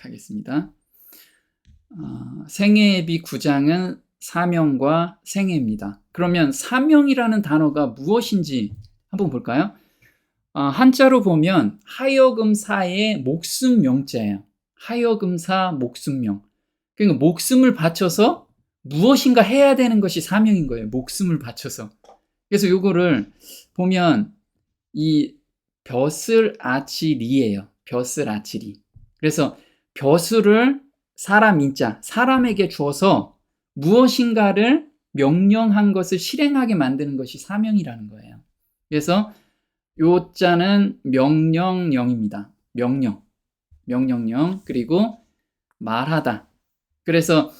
하겠습니다. 생애예비 9장은 사명과 생애입니다. 그러면 사명이라는 단어가 무엇인지 한번 볼까요? 한자로 보면 하여금사의 목숨명자예요. 하여금사 목숨명. 그러니까 목숨을 바쳐서 무엇인가 해야 되는 것이 사명인 거예요. 목숨을 바쳐서. 그래서 요거를 보면 이 벼슬아치리예요. 벼슬아치리. 그래서 벼슬을 사람 인자, 사람에게 주어서 무엇인가를 명령한 것을 실행하게 만드는 것이 사명이라는 거예요. 그래서 요 자는 명령령입니다. 명령령. 그리고 말하다. 그래서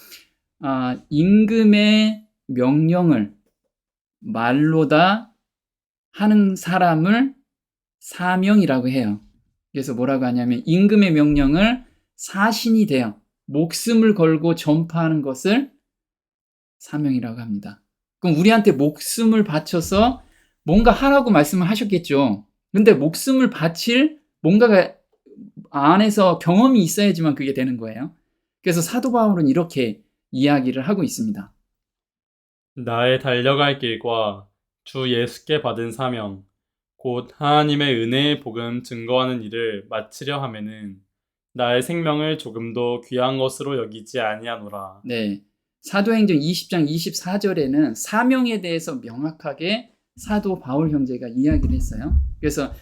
임금의 명령을 말로다 하는 사람을 사명이라고 해요. 그래서 뭐라고 하냐면 임금의 명령을 사신이 되어 목숨을 걸고 전파하는 것을 사명이라고 합니다. 그럼 우리한테 목숨을 바쳐서 뭔가 하라고 말씀을 하셨겠죠. 근데 목숨을 바칠 뭔가가 안에서 경험이 있어야지만 그게 되는 거예요. 그래서 사도 바울은 이렇게 이야기를 하고 있습니다. 나의 달려갈 길과 주 예수께 받은 사명, 곧 하나님의 은혜의 복음 증거하는 일을 마치려 하면은 나의 생명을 조금도 귀한 것으로 여기지 아니하노라. 네, 사도행전 20장 24절에는 사명에 대해서 명확하게 사도 바울 형제가 이야기를 했어요. 그래서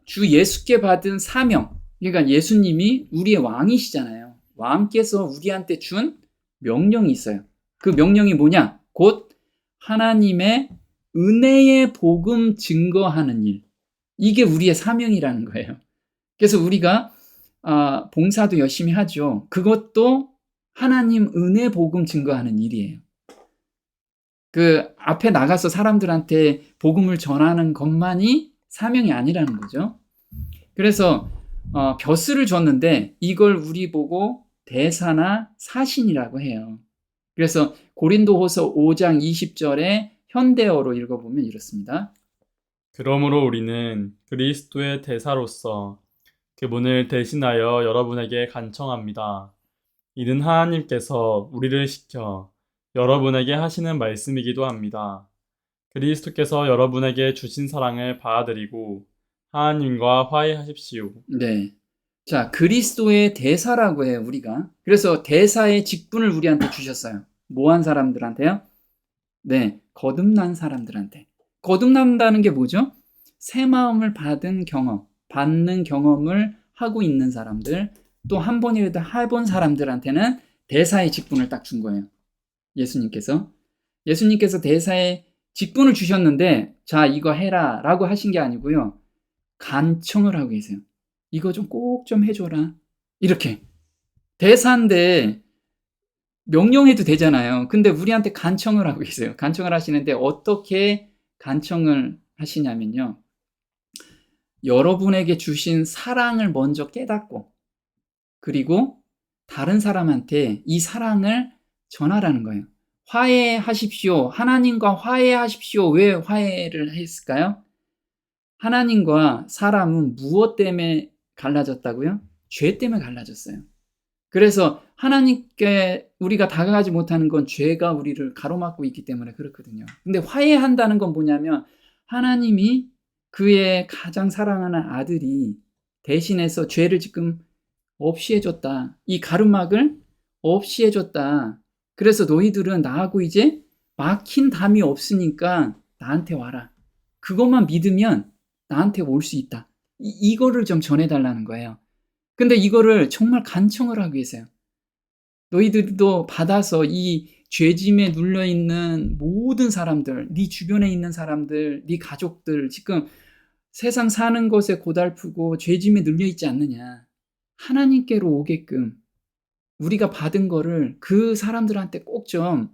주 예수께 받은 사명, 그러니까 예수님이 우리의 왕이시잖아요. 왕께서 우리한테 준 명령이 있어요. 그 명령이 뭐냐? 곧 하나님의 은혜의 복음 증거하는 일. 이게 우리의 사명이라는 거예요. 그래서 우리가 봉사도 열심히 하죠. 그것도 하나님 은혜 복음 증거하는 일이에요. 그 앞에 나가서 사람들한테 복음을 전하는 것만이 사명이 아니라는 거죠. 그래서 벼슬을 줬는데 이걸 우리 보고 대사나 사신이라고 해요. 그래서 고린도후서 5장 20절에 현대어로 읽어보면 이렇습니다. 그러므로 우리는 그리스도의 대사로서 그분을 대신하여 여러분에게 간청합니다. 이는 하나님께서 우리를 시켜 여러분에게 하시는 말씀이기도 합니다. 그리스도께서 여러분에게 주신 사랑을 받아들이고 하나님과 화해하십시오. 네. 자, 그리스도의 대사라고 해요, 우리가. 그래서 대사의 직분을 우리한테 주셨어요. 뭐한 사람들한테요? 네, 거듭난 사람들한테. 거듭난다는 게 뭐죠? 새 마음을 받는 경험을 하고 있는 사람들, 또 한 번이라도 해본 사람들한테는 대사의 직분을 딱 준 거예요. 예수님께서 대사의 직분을 주셨는데, 자, 이거 해라 라고 하신 게 아니고요. 간청을 하고 계세요. 이거 좀 꼭 좀 해줘라. 이렇게. 대사인데 명령해도 되잖아요. 근데 우리한테 간청을 하고 계세요. 간청을 하시는데 어떻게 간청을 하시냐면요. 여러분에게 주신 사랑을 먼저 깨닫고 그리고 다른 사람한테 이 사랑을 전하라는 거예요. 화해하십시오. 하나님과 화해하십시오. 왜 화해를 했을까요? 하나님과 사람은 무엇 때문에 갈라졌다고요? 죄 때문에 갈라졌어요. 그래서 하나님께 우리가 다가가지 못하는 건 죄가 우리를 가로막고 있기 때문에 그렇거든요. 근데 화해한다는 건 뭐냐면 하나님이 그의 가장 사랑하는 아들이 대신해서 죄를 지금 없이 해줬다. 이 가르막을 없이 해줬다. 그래서 너희들은 나하고 이제 막힌 담이 없으니까 나한테 와라. 그것만 믿으면 나한테 올 수 있다. 이거를 좀 전해달라는 거예요. 근데 이거를 정말 간청을 하고 계세요. 너희들도 받아서 이 죄짐에 눌려있는 모든 사람들, 네 주변에 있는 사람들, 네 가족들, 지금 세상 사는 것에 고달프고 죄짐에 눌려있지 않느냐. 하나님께로 오게끔 우리가 받은 거를 그 사람들한테 꼭 좀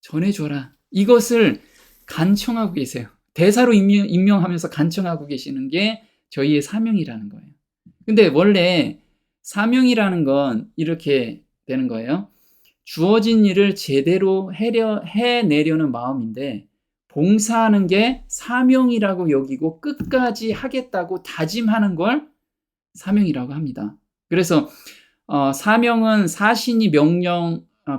전해줘라. 이것을 간청하고 계세요. 대사로 임명하면서 간청하고 계시는 게 저희의 사명이라는 거예요. 근데 원래 사명이라는 건 이렇게 되는 거예요. 주어진 일을 제대로 해내려는 마음인데 봉사하는 게 사명이라고 여기고 끝까지 하겠다고 다짐하는 걸 사명이라고 합니다. 그래서 사명은 사신이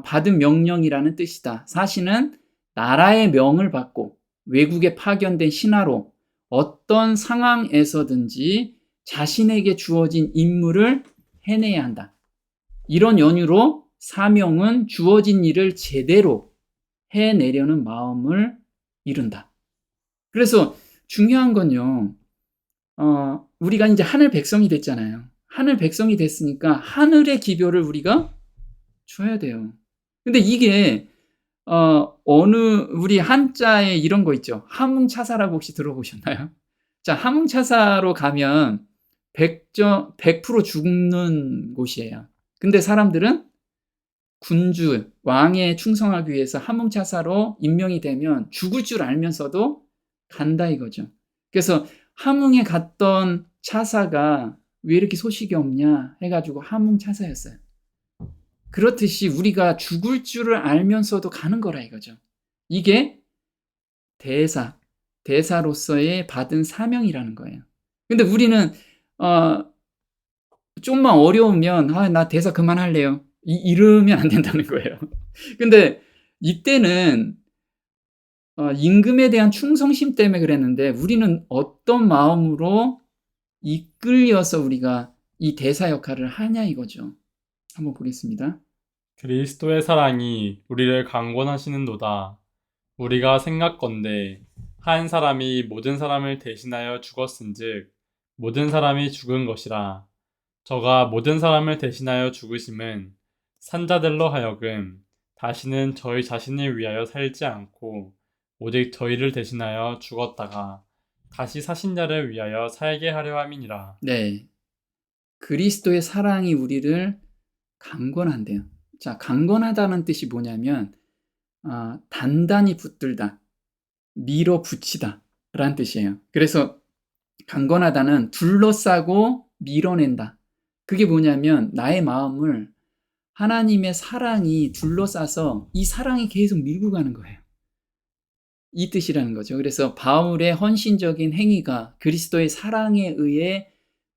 받은 명령이라는 뜻이다. 사신은 나라의 명을 받고 외국에 파견된 신하로 어떤 상황에서든지 자신에게 주어진 임무를 해내야 한다. 이런 연유로 사명은 주어진 일을 제대로 해내려는 마음을 이룬다. 그래서 중요한 건요, 우리가 이제 하늘 백성이 됐잖아요. 하늘 백성이 됐으니까 하늘의 기별을 우리가 줘야 돼요. 근데 이게 우리 한자에 이런 거 있죠. 함흥차사라고 혹시 들어보셨나요? 자, 함흥차사로 가면 100% 죽는 곳이에요. 근데 사람들은 군주, 왕에 충성하기 위해서 함흥차사로 임명이 되면 죽을 줄 알면서도 간다 이거죠. 그래서 함흥에 갔던 차사가 왜 이렇게 소식이 없냐 해가지고 함흥차사였어요. 그렇듯이 우리가 죽을 줄을 알면서도 가는 거라 이거죠. 이게 대사로서의 받은 사명이라는 거예요. 근데 우리는 좀만 어려우면 나 대사 그만할래요. 이러면 안 된다는 거예요. 근데 이때는 임금에 대한 충성심 때문에 그랬는데 우리는 어떤 마음으로 이끌려서 우리가 이 대사 역할을 하냐 이거죠. 한번 보겠습니다. 그리스도의 사랑이 우리를 강권하시는도다. 우리가 생각건대 한 사람이 모든 사람을 대신하여 죽었은즉 모든 사람이 죽은 것이라. 저가 모든 사람을 대신하여 죽으심은 산자들로 하여금 다시는 저희 자신을 위하여 살지 않고 오직 저희를 대신하여 죽었다가 다시 사신 자를 위하여 살게 하려 함이니라. 네, 그리스도의 사랑이 우리를 강권한대요. 자, 강권하다는 뜻이 뭐냐면 단단히 붙들다, 밀어붙이다 라는 뜻이에요. 그래서 강권하다는 둘러싸고 밀어낸다. 그게 뭐냐면 나의 마음을 하나님의 사랑이 둘러싸서 이 사랑이 계속 밀고 가는 거예요. 이 뜻이라는 거죠. 그래서 바울의 헌신적인 행위가 그리스도의 사랑에 의해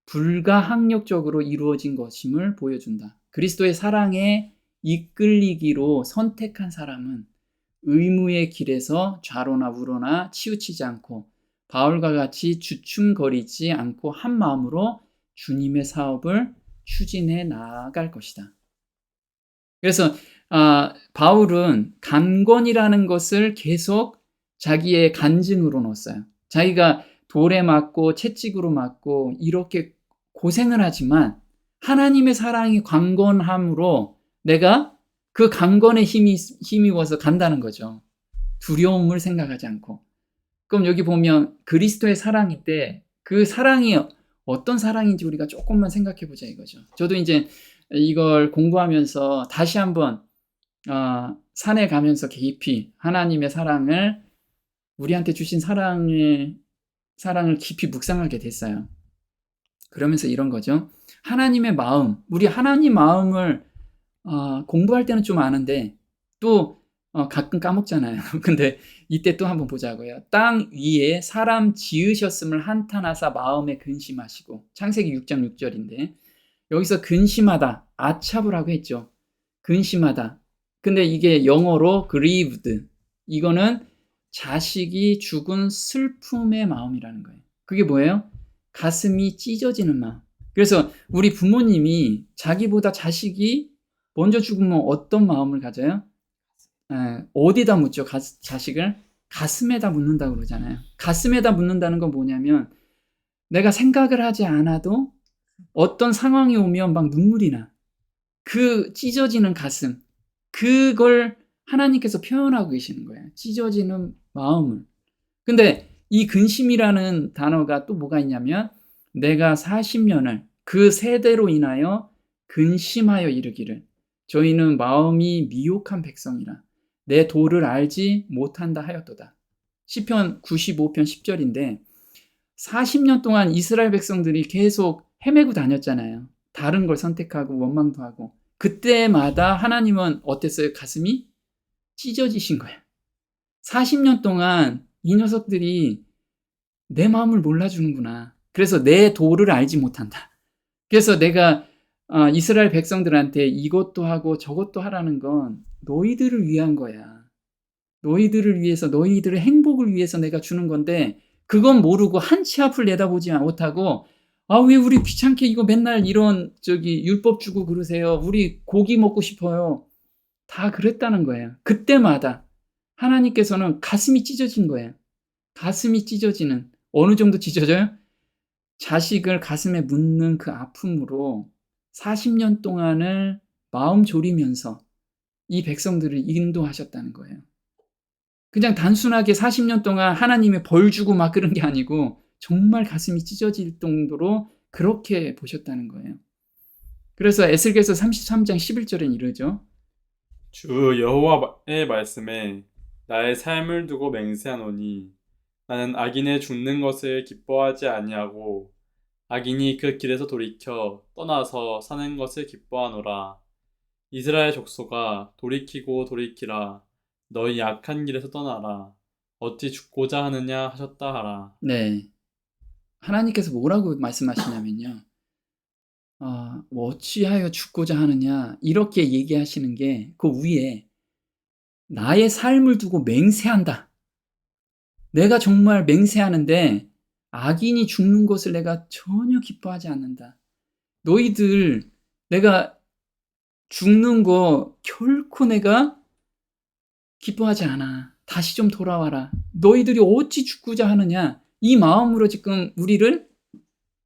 불가항력적으로 이루어진 것임을 보여준다. 그리스도의 사랑에 이끌리기로 선택한 사람은 의무의 길에서 좌로나 우로나 치우치지 않고 바울과 같이 주춤거리지 않고 한 마음으로 주님의 사업을 추진해 나아갈 것이다. 그래서 바울은 강권이라는 것을 계속 자기의 간증으로 넣었어요. 자기가 돌에 맞고 채찍으로 맞고 이렇게 고생을 하지만 하나님의 사랑이 강권함으로 내가 그 강권에 힘입어서 간다는 거죠. 두려움을 생각하지 않고. 그럼 여기 보면 그리스도의 사랑인데 그 사랑이 어떤 사랑인지 우리가 조금만 생각해 보자 이거죠. 저도 이제 이걸 공부하면서 다시 한번 산에 가면서 깊이 하나님의 사랑을 우리한테 주신 사랑을 깊이 묵상하게 됐어요. 그러면서 이런 거죠. 하나님의 마음, 우리 하나님 마음을 공부할 때는 좀 아는데 또 가끔 까먹잖아요. 근데 이때 또 한번 보자고요. 땅 위에 사람 지으셨음을 한탄하사 마음에 근심하시고 창세기 6장 6절인데 여기서 근심하다, 아차부라고 했죠. 근심하다. 근데 이게 영어로 grieved. 이거는 자식이 죽은 슬픔의 마음이라는 거예요. 그게 뭐예요? 가슴이 찢어지는 마음. 그래서 우리 부모님이 자기보다 자식이 먼저 죽으면 어떤 마음을 가져요? 어디다 묻죠? 자식을? 가슴에다 묻는다고 그러잖아요. 가슴에다 묻는다는 건 뭐냐면 내가 생각을 하지 않아도 어떤 상황이 오면 막 눈물이 나. 그 찢어지는 가슴. 그걸 하나님께서 표현하고 계시는 거예요. 찢어지는 마음을. 근데 이 근심이라는 단어가 또 뭐가 있냐면 내가 40년을 그 세대로 인하여 근심하여 이르기를 저희는 마음이 미혹한 백성이라 내 도를 알지 못한다 하였도다. 시편 95편 10절인데 40년 동안 이스라엘 백성들이 계속 헤매고 다녔잖아요. 다른 걸 선택하고 원망도 하고 그때마다 하나님은 어땠어요? 가슴이 찢어지신 거예요. 40년 동안 이 녀석들이 내 마음을 몰라주는구나. 그래서 내 도를 알지 못한다. 그래서 내가 이스라엘 백성들한테 이것도 하고 저것도 하라는 건 너희들을 위한 거야. 너희들을 위해서, 너희들의 행복을 위해서 내가 주는 건데, 그건 모르고 한치 앞을 내다보지 못하고, 왜 우리 귀찮게 이거 맨날 이런 율법 주고 그러세요. 우리 고기 먹고 싶어요. 다 그랬다는 거예요. 그때마다 하나님께서는 가슴이 찢어진 거예요. 가슴이 찢어지는, 어느 정도 찢어져요? 자식을 가슴에 묻는 그 아픔으로 40년 동안을 마음 졸이면서 이 백성들을 인도하셨다는 거예요. 그냥 단순하게 40년 동안 하나님의 벌 주고 막 그런 게 아니고 정말 가슴이 찢어질 정도로 그렇게 보셨다는 거예요. 그래서 에스겔서 33장 11절엔 이러죠. 주 여호와의 말씀에 나의 삶을 두고 맹세하노니 나는 악인의 죽는 것을 기뻐하지 아니하고 악인이 그 길에서 돌이켜 떠나서 사는 것을 기뻐하노라. 이스라엘 족속아 돌이키고 돌이키라. 너희 악한 길에서 떠나라. 어찌 죽고자 하느냐 하셨다 하라. 네. 하나님께서 뭐라고 말씀하시냐면요. 어찌하여 죽고자 하느냐 이렇게 얘기하시는 게 그 위에 나의 삶을 두고 맹세한다. 내가 정말 맹세하는데 악인이 죽는 것을 내가 전혀 기뻐하지 않는다. 너희들 내가 죽는 거 결코 내가 기뻐하지 않아. 다시 좀 돌아와라. 너희들이 어찌 죽고자 하느냐. 이 마음으로 지금 우리를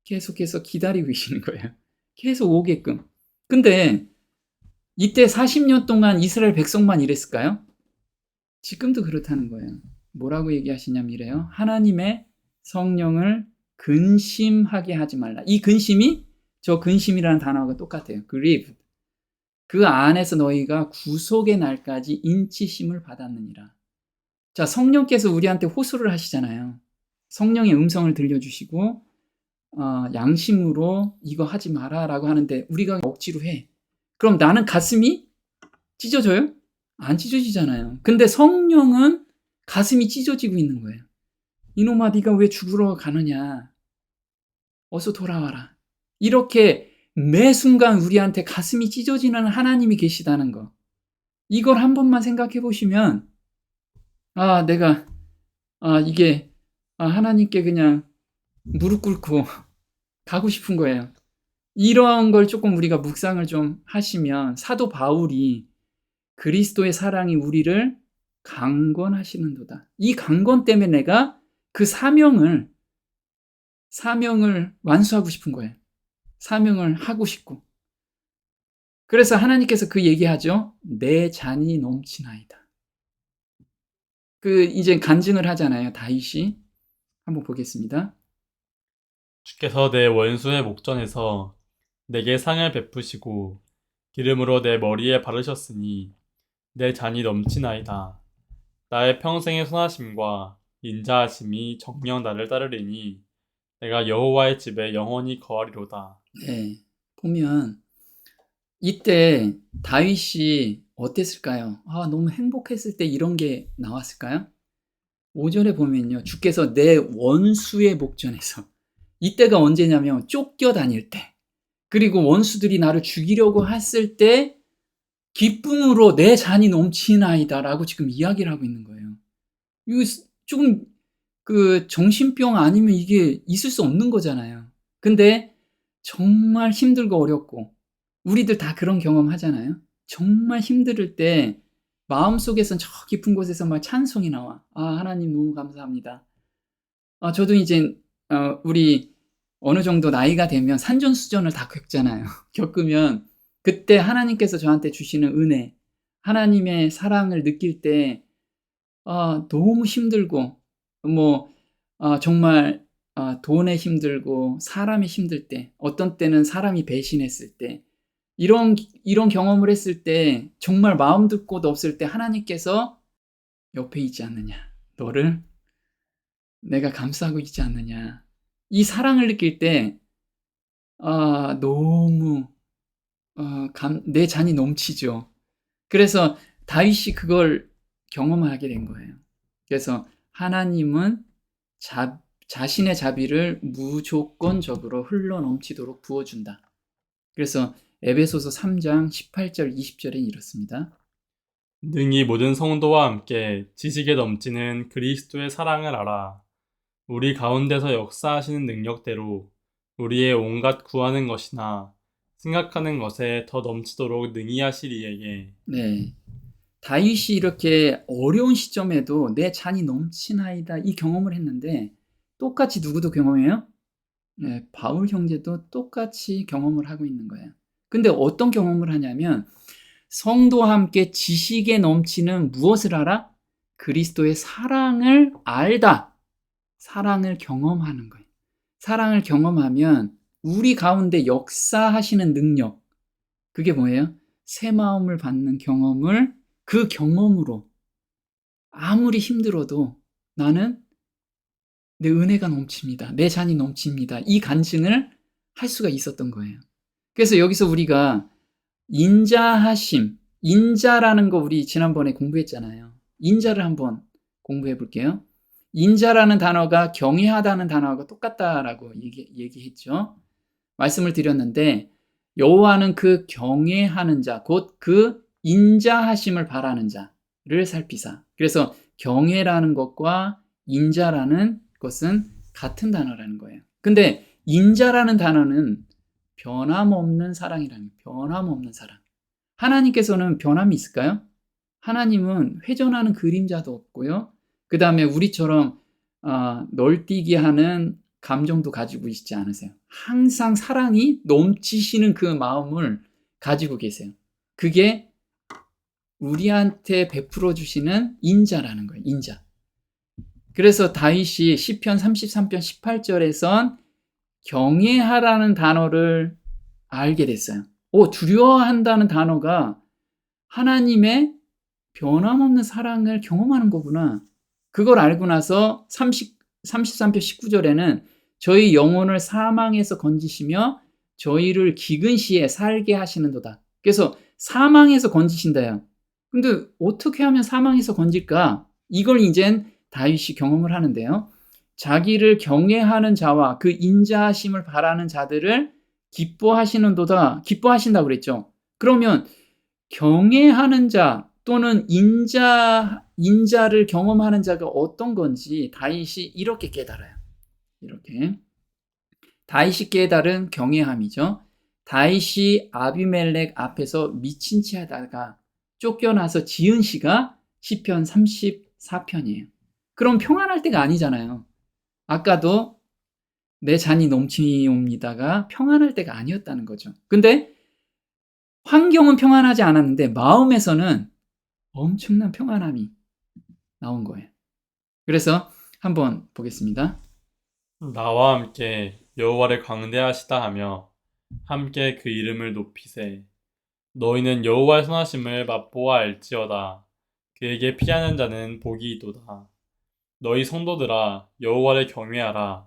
계속해서 기다리고 계시는 거예요. 계속 오게끔. 근데 이때 40년 동안 이스라엘 백성만 이랬을까요? 지금도 그렇다는 거예요. 뭐라고 얘기하시냐면 이래요. 하나님의 성령을 근심하게 하지 말라. 이 근심이 저 근심이라는 단어가 똑같아요. grieve. 그 안에서 너희가 구속의 날까지 인치심을 받았느니라. 자, 성령께서 우리한테 호소를 하시잖아요. 성령의 음성을 들려주시고 양심으로 이거 하지 마라 라고 하는데 우리가 억지로 해. 그럼 나는 가슴이 찢어져요? 안 찢어지잖아요. 근데 성령은 가슴이 찢어지고 있는 거예요. 이놈아 네가 왜 죽으러 가느냐. 어서 돌아와라. 이렇게 매 순간 우리한테 가슴이 찢어지는 하나님이 계시다는 거. 이걸 한 번만 생각해 보시면 내가 이게 하나님께 그냥 무릎 꿇고 가고 싶은 거예요. 이런 걸 조금 우리가 묵상을 좀 하시면 사도 바울이 그리스도의 사랑이 우리를 강권하시는도다. 이 강권 때문에 내가 그 사명을 완수하고 싶은 거예요. 사명을 하고 싶고. 그래서 하나님께서 그 얘기하죠. 내 잔이 넘치나이다. 이제 간증을 하잖아요. 다윗이. 한번 보겠습니다. 주께서 내 원수의 목전에서 내게 상을 베푸시고 기름으로 내 머리에 바르셨으니 내 잔이 넘치나이다. 나의 평생의 선하심과 인자하심이 정녕 나를 따르리니 내가 여호와의 집에 영원히 거하리로다. 네, 보면 이때 다윗이 어땠을까요? 너무 행복했을 때 이런 게 나왔을까요? 5절에 보면요. 주께서 내 원수의 목전에서, 이때가 언제냐면 쫓겨다닐 때, 그리고 원수들이 나를 죽이려고 했을 때 기쁨으로 내 잔이 넘치나이다 라고 지금 이야기를 하고 있는 거예요. 이거 조금 정신병 아니면 이게 있을 수 없는 거잖아요. 근데 정말 힘들고 어렵고 우리들 다 그런 경험 하잖아요. 정말 힘들 때 마음속에선 저 깊은 곳에서 막 찬송이 나와. 하나님 너무 감사합니다. 저도 이제 우리 어느 정도 나이가 되면 산전수전을 다 겪잖아요. 겪으면 그때 하나님께서 저한테 주시는 은혜, 하나님의 사랑을 느낄 때 너무 힘들고 정말 돈에 힘들고 사람이 힘들 때, 어떤 때는 사람이 배신했을 때, 이런 경험을 했을 때 정말 마음 둘 곳 없을 때 하나님께서 옆에 있지 않느냐, 너를 내가 감싸고 있지 않느냐, 이 사랑을 느낄 때 너무 내 잔이 넘치죠. 그래서 다윗이 그걸 경험하게 된 거예요. 그래서 하나님은 자신의 자비를 무조건적으로 흘러넘치도록 부어준다. 그래서 에베소서 3장 18절 20절에 이렇습니다. 능히 모든 성도와 함께 지식에 넘치는 그리스도의 사랑을 알아 우리 가운데서 역사하시는 능력대로 우리의 온갖 구하는 것이나 생각하는 것에 더 넘치도록 능히 하실 이에게 네. 다윗이 이렇게 어려운 시점에도 내 잔이 넘치나이다 이 경험을 했는데 똑같이 누구도 경험해요? 네, 바울 형제도 똑같이 경험을 하고 있는 거예요. 근데 어떤 경험을 하냐면 성도와 함께 지식에 넘치는 무엇을 알아? 그리스도의 사랑을 알다. 사랑을 경험하는 거예요. 사랑을 경험하면 우리 가운데 역사하시는 능력, 그게 뭐예요? 새 마음을 받는 경험을 그 경험으로 아무리 힘들어도 나는 내 은혜가 넘칩니다. 내 잔이 넘칩니다. 이 간증을 할 수가 있었던 거예요. 그래서 여기서 우리가 인자하심, 인자라는 거 우리 지난번에 공부했잖아요. 인자를 한번 공부해 볼게요. 인자라는 단어가 경외하다는 단어가 똑같다라고 얘기했죠. 말씀을 드렸는데 여호와는 그 경외하는 자, 곧 그 인자하심을 바라는 자를 살피사. 그래서 경외라는 것과 인자라는 것은 같은 단어라는 거예요. 근데 인자라는 단어는 변함없는 사랑이라는 거예요. 변함없는 사랑. 하나님께서는 변함이 있을까요? 하나님은 회전하는 그림자도 없고요. 그 다음에 우리처럼 널뛰게 하는 감정도 가지고 있지 않으세요. 항상 사랑이 넘치시는 그 마음을 가지고 계세요. 그게 우리한테 베풀어 주시는 인자라는 거예요. 인자. 그래서 다윗이 시편 33편 18절에선 경외하라는 단어를 알게 됐어요. 두려워한다는 단어가 하나님의 변함없는 사랑을 경험하는 거구나. 그걸 알고 나서 33편 19절에는 저희 영혼을 사망에서 건지시며 저희를 기근 시에 살게 하시는도다. 그래서 사망에서 건지신다요. 근데 어떻게 하면 사망에서 건질까? 이걸 이젠 다윗이 경험을 하는데요. 자기를 경외하는 자와 그 인자하심을 바라는 자들을 기뻐하시는도다. 기뻐하신다고 그랬죠. 그러면 경외하는 자 또는 인자를 경험하는 자가 어떤 건지 다윗이 이렇게 깨달아요. 이렇게. 다윗이 깨달은 경외함이죠. 다윗이 아비멜렉 앞에서 미친 채 하다가 쫓겨나서 지은 시가 시편 34편이에요. 그럼 평안할 때가 아니잖아요. 아까도 내 잔이 넘치옵니다가 평안할 때가 아니었다는 거죠. 근데 환경은 평안하지 않았는데 마음에서는 엄청난 평안함이 나온 거예요. 그래서 한번 보겠습니다. 나와 함께 여호와를 광대하시다 하며 함께 그 이름을 높이세 너희는 여호와의 선하심을 맛보아 알지어다 그에게 피하는 자는 복이 있도다 너희 성도들아 여호와를 경외하라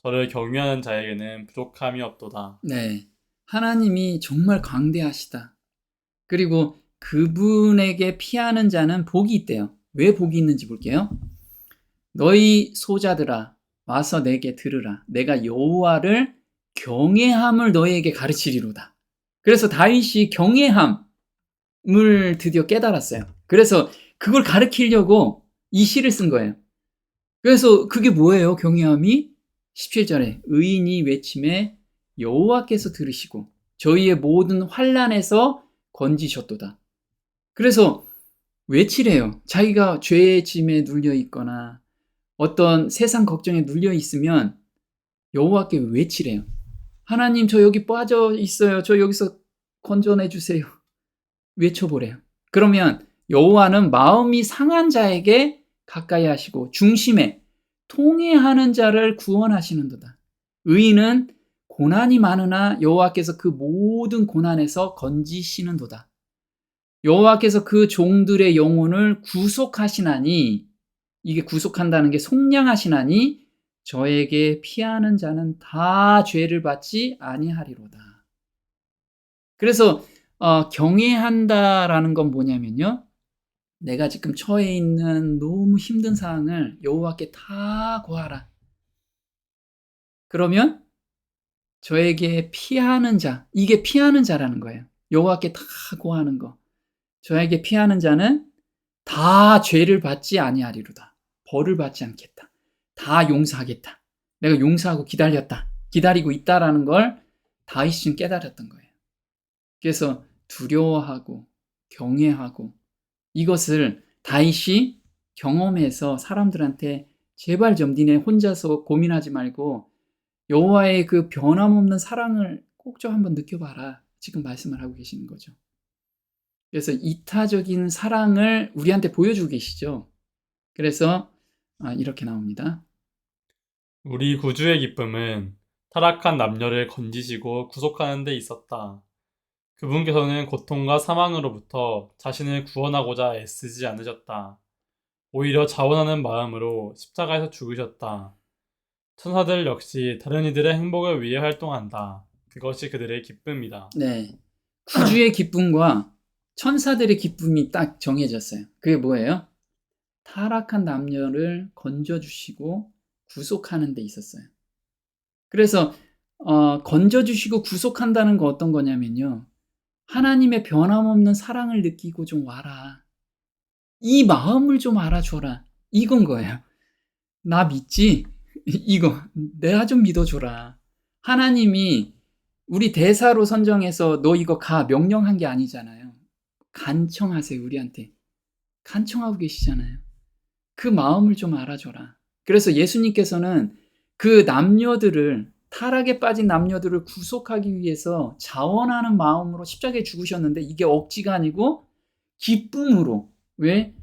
저를 경외하는 자에게는 부족함이 없도다. 네. 하나님이 정말 광대하시다. 그리고 그분에게 피하는 자는 복이 있대요. 왜 복이 있는지 볼게요. 너희 소자들아 와서 내게 들으라. 내가 여호와를 경외함을 너희에게 가르치리로다. 그래서 다윗이 경외함을 드디어 깨달았어요. 그래서 그걸 가르치려고 이 시를 쓴 거예요. 그래서 그게 뭐예요? 경외함이 17절에 의인이 외침에 여호와께서 들으시고 저희의 모든 환난에서 건지셨도다. 그래서 외치래요. 자기가 죄의 짐에 눌려 있거나 어떤 세상 걱정에 눌려 있으면 여호와께 외치래요. 하나님 저 여기 빠져 있어요. 저 여기서 건져내 주세요. 외쳐보래요. 그러면 여호와는 마음이 상한 자에게 가까이 하시고 중심에 통회하는 자를 구원하시는도다. 의인은 고난이 많으나 여호와께서 그 모든 고난에서 건지시는도다. 여호와께서 그 종들의 영혼을 구속하시나니 이게 구속한다는 게 속량하시나니 저에게 피하는 자는 다 죄를 받지 아니하리로다. 그래서 경외한다라는 건 뭐냐면요. 내가 지금 처해 있는 너무 힘든 상황을 여호와께 다 고하라. 그러면 저에게 피하는 자, 이게 피하는 자라는 거예요. 여호와께 다 고하는 거. 저에게 피하는 자는 다 죄를 받지 아니하리로다. 벌을 받지 않겠다. 다 용서하겠다. 내가 용서하고 기다렸다. 기다리고 있다라는 걸 다윗은 깨달았던 거예요. 그래서 두려워하고 경외하고 이것을 다윗이 경험해서 사람들한테 제발 좀 니네 혼자서 고민하지 말고 여호와의 그 변함없는 사랑을 꼭 좀 한번 느껴봐라. 지금 말씀을 하고 계시는 거죠. 그래서 이타적인 사랑을 우리한테 보여주고 계시죠. 그래서 이렇게 나옵니다. 우리 구주의 기쁨은 타락한 남녀를 건지시고 구속하는 데 있었다. 그분께서는 고통과 사망으로부터 자신을 구원하고자 애쓰지 않으셨다. 오히려 자원하는 마음으로 십자가에서 죽으셨다. 천사들 역시 다른 이들의 행복을 위해 활동한다. 그것이 그들의 기쁨이다. 네. 구주의 기쁨과 천사들의 기쁨이 딱 정해졌어요. 그게 뭐예요? 타락한 남녀를 건져주시고 구속하는 데 있었어요. 그래서 건져주시고 구속한다는 거 어떤 거냐면요. 하나님의 변함없는 사랑을 느끼고 좀 와라. 이 마음을 좀 알아줘라. 이건 거예요. 나 믿지? 이거 내가 좀 믿어줘라. 하나님이 우리 대사로 선정해서 너 이거 가 명령한 게 아니잖아요. 간청하세요. 우리한테. 간청하고 계시잖아요. 그 마음을 좀 알아줘라. 그래서 예수님께서는 그 남녀들을 타락에 빠진 남녀들을 구속하기 위해서 자원하는 마음으로 십자가에 죽으셨는데 이게 억지가 아니고 기쁨으로. 왜?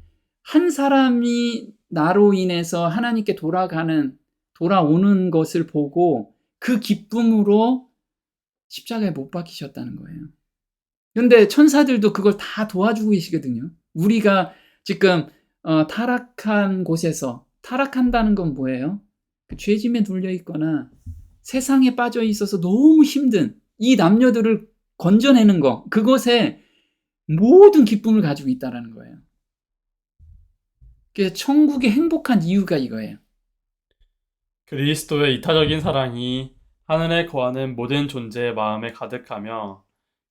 한 사람이 나로 인해서 하나님께 돌아오는 것을 보고 그 기쁨으로 십자가에 못 박히셨다는 거예요. 그런데 천사들도 그걸 다 도와주고 계시거든요. 우리가 지금 타락한 곳에서 타락한다는 건 뭐예요? 그 죄짐에 눌려 있거나 세상에 빠져 있어서 너무 힘든 이 남녀들을 건져내는 거, 그것에 모든 기쁨을 가지고 있다는 거예요. 그래서 천국의 행복한 이유가 이거예요. 그리스도의 이타적인 사랑이 하늘에 거하는 모든 존재의 마음에 가득하며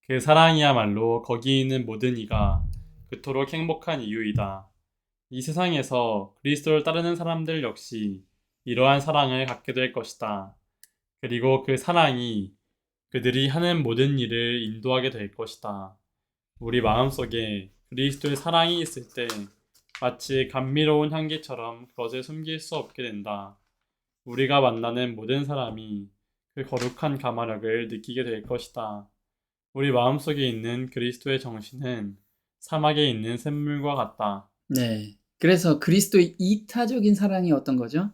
그 사랑이야말로 거기 있는 모든 이가 그토록 행복한 이유이다. 이 세상에서 그리스도를 따르는 사람들 역시 이러한 사랑을 갖게 될 것이다. 그리고 그 사랑이 그들이 하는 모든 일을 인도하게 될 것이다. 우리 마음속에 그리스도의 사랑이 있을 때 마치 감미로운 향기처럼 그것을 숨길 수 없게 된다. 우리가 만나는 모든 사람이 그 거룩한 가마력을 느끼게 될 것이다. 우리 마음속에 있는 그리스도의 정신은 사막에 있는 샘물과 같다. 네. 그래서 그리스도의 이타적인 사랑이 어떤 거죠?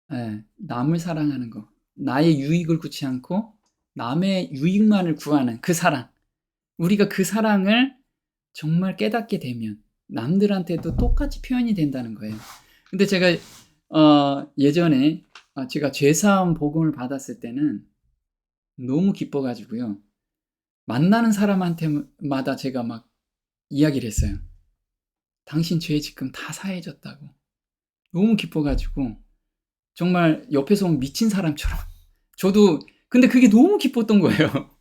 네, 남을 사랑하는 거. 나의 유익을 구치 않고 남의 유익만을 구하는 그 사랑. 우리가 그 사랑을 정말 깨닫게 되면 남들한테도 똑같이 표현이 된다는 거예요. 근데 제가 예전에 제가 죄사함 복음을 받았을 때는 너무 기뻐가지고요. 만나는 사람한테마다 제가 막 이야기를 했어요. 당신 죄 지금 다 사해졌다고. 너무 기뻐가지고 정말 옆에서 보면 미친 사람처럼. 저도 근데 그게 너무 기뻤던 거예요.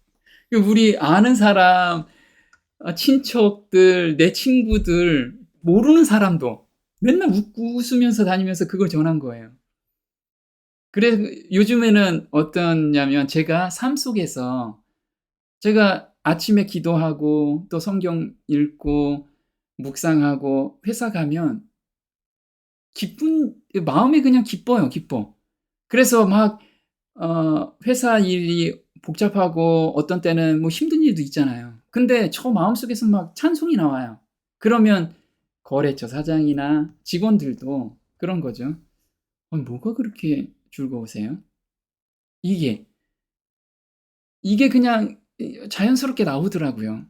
우리 아는 사람, 친척들, 내 친구들, 모르는 사람도 맨날 웃고 웃으면서 다니면서 그걸 전한 거예요. 그래서 요즘에는 어떠냐면 제가 삶 속에서 제가 아침에 기도하고 또 성경 읽고 묵상하고 회사 가면 마음이 그냥 기뻐요, 기뻐. 그래서 막 회사 일이 복잡하고 어떤 때는 뭐 힘든 일도 있잖아요. 근데 저 마음속에서 막 찬송이 나와요. 그러면 거래처 사장이나 직원들도 그런 거죠. 뭐가 그렇게 즐거우세요? 이게 그냥 자연스럽게 나오더라고요.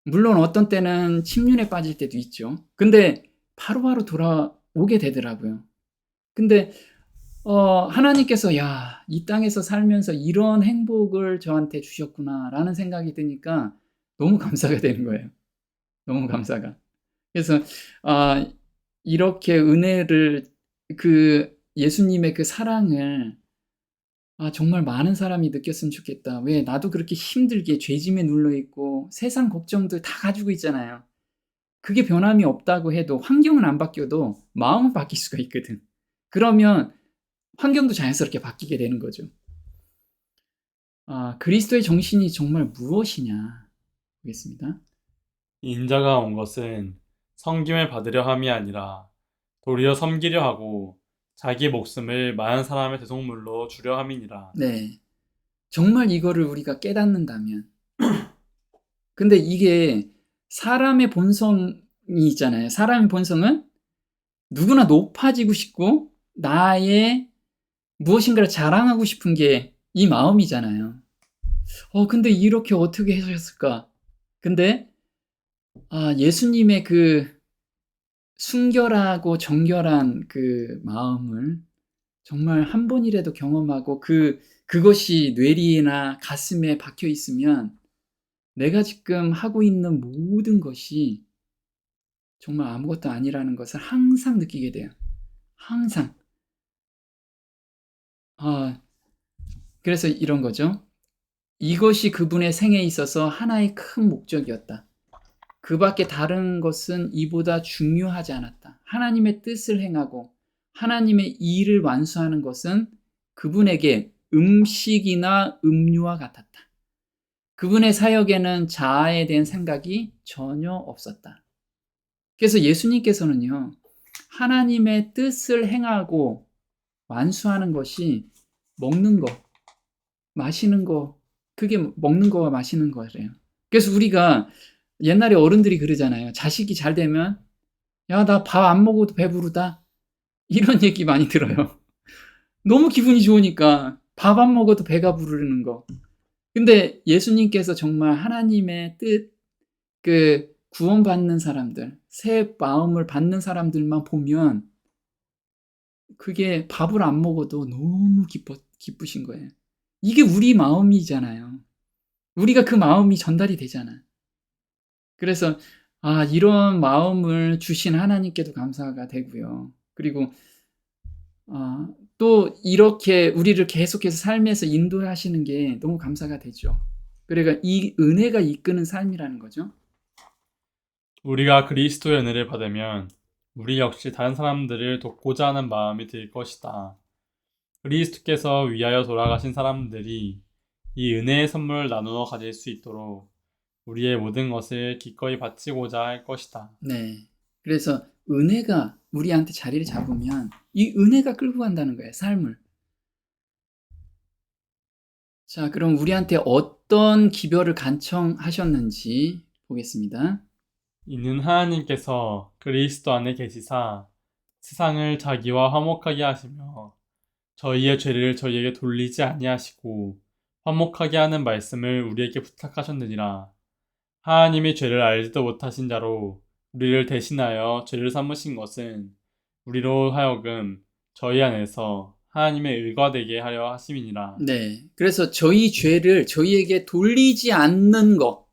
물론 어떤 때는 침륜에 빠질 때도 있죠. 근데 바로바로 돌아오게 되더라고요. 근데 하나님께서 야, 이 땅에서 살면서 이런 행복을 저한테 주셨구나라는 생각이 드니까 너무 감사가 되는 거예요. 너무 감사가. 그래서 이렇게 은혜를 그 예수님의 그 사랑을 정말 많은 사람이 느꼈으면 좋겠다. 왜 나도 그렇게 힘들게 죄짐에 눌러 있고 세상 걱정들 다 가지고 있잖아요. 그게 변함이 없다고 해도 환경은 안 바뀌어도 마음은 바뀔 수가 있거든. 그러면 환경도 자연스럽게 바뀌게 되는 거죠. 그리스도의 정신이 정말 무엇이냐 보겠습니다. 인자가 온 것은 섬김을 받으려 함이 아니라 도리어 섬기려 하고 자기 목숨을 많은 사람의 대속물로 주려 함이니라. 네. 정말 이거를 우리가 깨닫는다면. 근데 이게 사람의 본성이 있잖아요. 사람의 본성은 누구나 높아지고 싶고 나의 무엇인가를 자랑하고 싶은 게 이 마음이잖아요. 근데 이렇게 어떻게 하셨을까? 근데 예수님의 그 순결하고 정결한 그 마음을 정말 한 번이라도 경험하고 그것이 뇌리나 가슴에 박혀 있으면 내가 지금 하고 있는 모든 것이 정말 아무것도 아니라는 것을 항상 느끼게 돼요. 항상. 그래서 이런 거죠. 이것이 그분의 생에 있어서 하나의 큰 목적이었다. 그 밖에 다른 것은 이보다 중요하지 않았다. 하나님의 뜻을 행하고 하나님의 일을 완수하는 것은 그분에게 음식이나 음료와 같았다. 그분의 사역에는 자아에 대한 생각이 전혀 없었다. 그래서 예수님께서는요, 하나님의 뜻을 행하고 완수하는 것이 먹는 거, 마시는 거, 그게 먹는 거와 마시는 거래요. 그래서 우리가 옛날에 어른들이 그러잖아요. 자식이 잘 되면, 야, 나 밥 안 먹어도 배부르다. 이런 얘기 많이 들어요. 너무 기분이 좋으니까 밥 안 먹어도 배가 부르는 거. 근데 예수님께서 정말 하나님의 뜻, 구원받는 사람들, 새 마음을 받는 사람들만 보면 그게 밥을 안 먹어도 너무 기쁘신 거예요. 이게 우리 마음이잖아요. 우리가 그 마음이 전달이 되잖아. 그래서 이런 마음을 주신 하나님께도 감사가 되고요. 그리고 또 이렇게 우리를 계속해서 삶에서 인도하시는 게 너무 감사가 되죠. 그러니까 이 은혜가 이끄는 삶이라는 거죠. 우리가 그리스도의 은혜를 받으면 우리 역시 다른 사람들을 돕고자 하는 마음이 들 것이다. 그리스도께서 위하여 돌아가신 사람들이 이 은혜의 선물을 나누어 가질 수 있도록 우리의 모든 것을 기꺼이 바치고자 할 것이다. 네. 그래서 은혜가 우리한테 자리를 잡으면 이 은혜가 끌고 간다는 거예요, 삶을. 자, 그럼 우리한테 어떤 기별을 간청하셨는지 보겠습니다. 이는 하나님께서 그리스도 안에 계시사 세상을 자기와 화목하게 하시며 저희의 죄를 저희에게 돌리지 아니하시고 화목하게 하는 말씀을 우리에게 부탁하셨느니라. 하나님이 죄를 알지도 못하신 자로 우리를 대신하여 죄를 삼으신 것은 우리로 하여금 저희 안에서 하나님의 의가 되게 하려 하심이니라. 네. 그래서 저희 죄를 저희에게 돌리지 않는 것.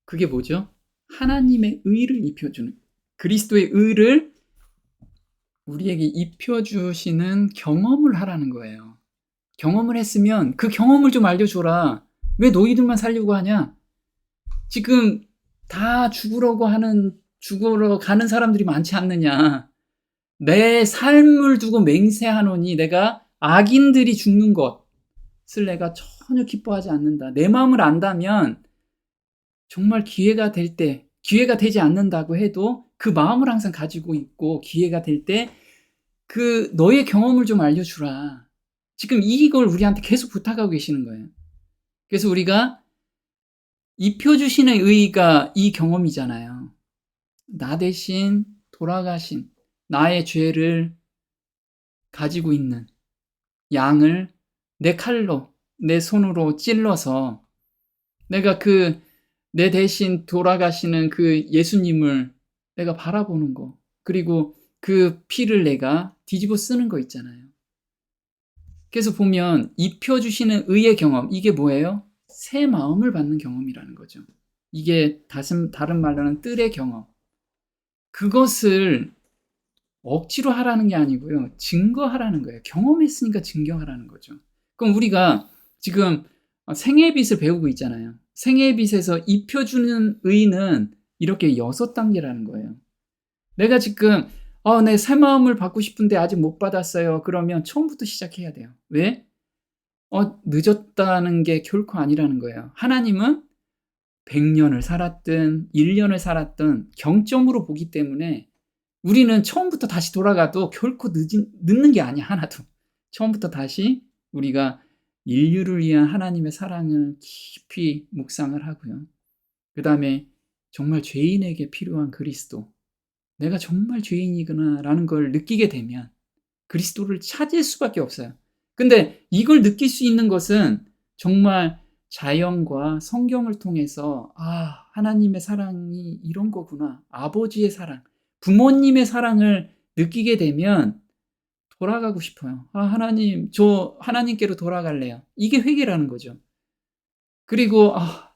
그게 뭐죠? 하나님의 의를 입혀주는, 그리스도의 의를 우리에게 입혀주시는 경험을 하라는 거예요. 경험을 했으면 그 경험을 좀 알려줘라. 왜 너희들만 살려고 하냐? 지금 다 죽으러 가는 사람들이 많지 않느냐? 내 삶을 두고 맹세하노니 내가 악인들이 죽는 것을 내가 전혀 기뻐하지 않는다. 내 마음을 안다면 정말 기회가 되지 않는다고 해도 그 마음을 항상 가지고 있고 기회가 될 때 너의 경험을 좀 알려주라. 지금 이걸 우리한테 계속 부탁하고 계시는 거예요. 그래서 우리가 입혀주시는 의의가 이 경험이잖아요. 나 대신 돌아가신 나의 죄를 가지고 있는 양을 내 칼로, 내 손으로 찔러서 내가 내 대신 돌아가시는 그 예수님을 내가 바라보는 거. 그리고 그 피를 내가 뒤집어 쓰는 거 있잖아요. 그래서 보면 입혀주시는 의의 경험, 이게 뭐예요? 새 마음을 받는 경험이라는 거죠. 이게 다른 말로는 뜰의 경험. 그것을 억지로 하라는 게 아니고요. 증거하라는 거예요. 경험했으니까 증거하라는 거죠. 그럼 우리가 지금 생애빛을 배우고 있잖아요. 생애빛에서 입혀주는 의는 이렇게 6단계라는 거예요. 내가 지금 내 새 마음을 받고 싶은데 아직 못 받았어요. 그러면 처음부터 시작해야 돼요. 왜? 늦었다는 게 결코 아니라는 거예요. 하나님은 100년을 살았든 1년을 살았든 경점으로 보기 때문에 우리는 처음부터 다시 돌아가도 결코 늦는 게 아니야, 하나도. 처음부터 다시 우리가 인류를 위한 하나님의 사랑을 깊이 묵상을 하고요. 그 다음에 정말 죄인에게 필요한 그리스도, 내가 정말 죄인이구나 라는 걸 느끼게 되면 그리스도를 찾을 수밖에 없어요. 근데 이걸 느낄 수 있는 것은 정말 자연과 성경을 통해서 하나님의 사랑이 이런 거구나. 아버지의 사랑, 부모님의 사랑을 느끼게 되면 돌아가고 싶어요. 하나님, 저 하나님께로 돌아갈래요. 이게 회개라는 거죠. 그리고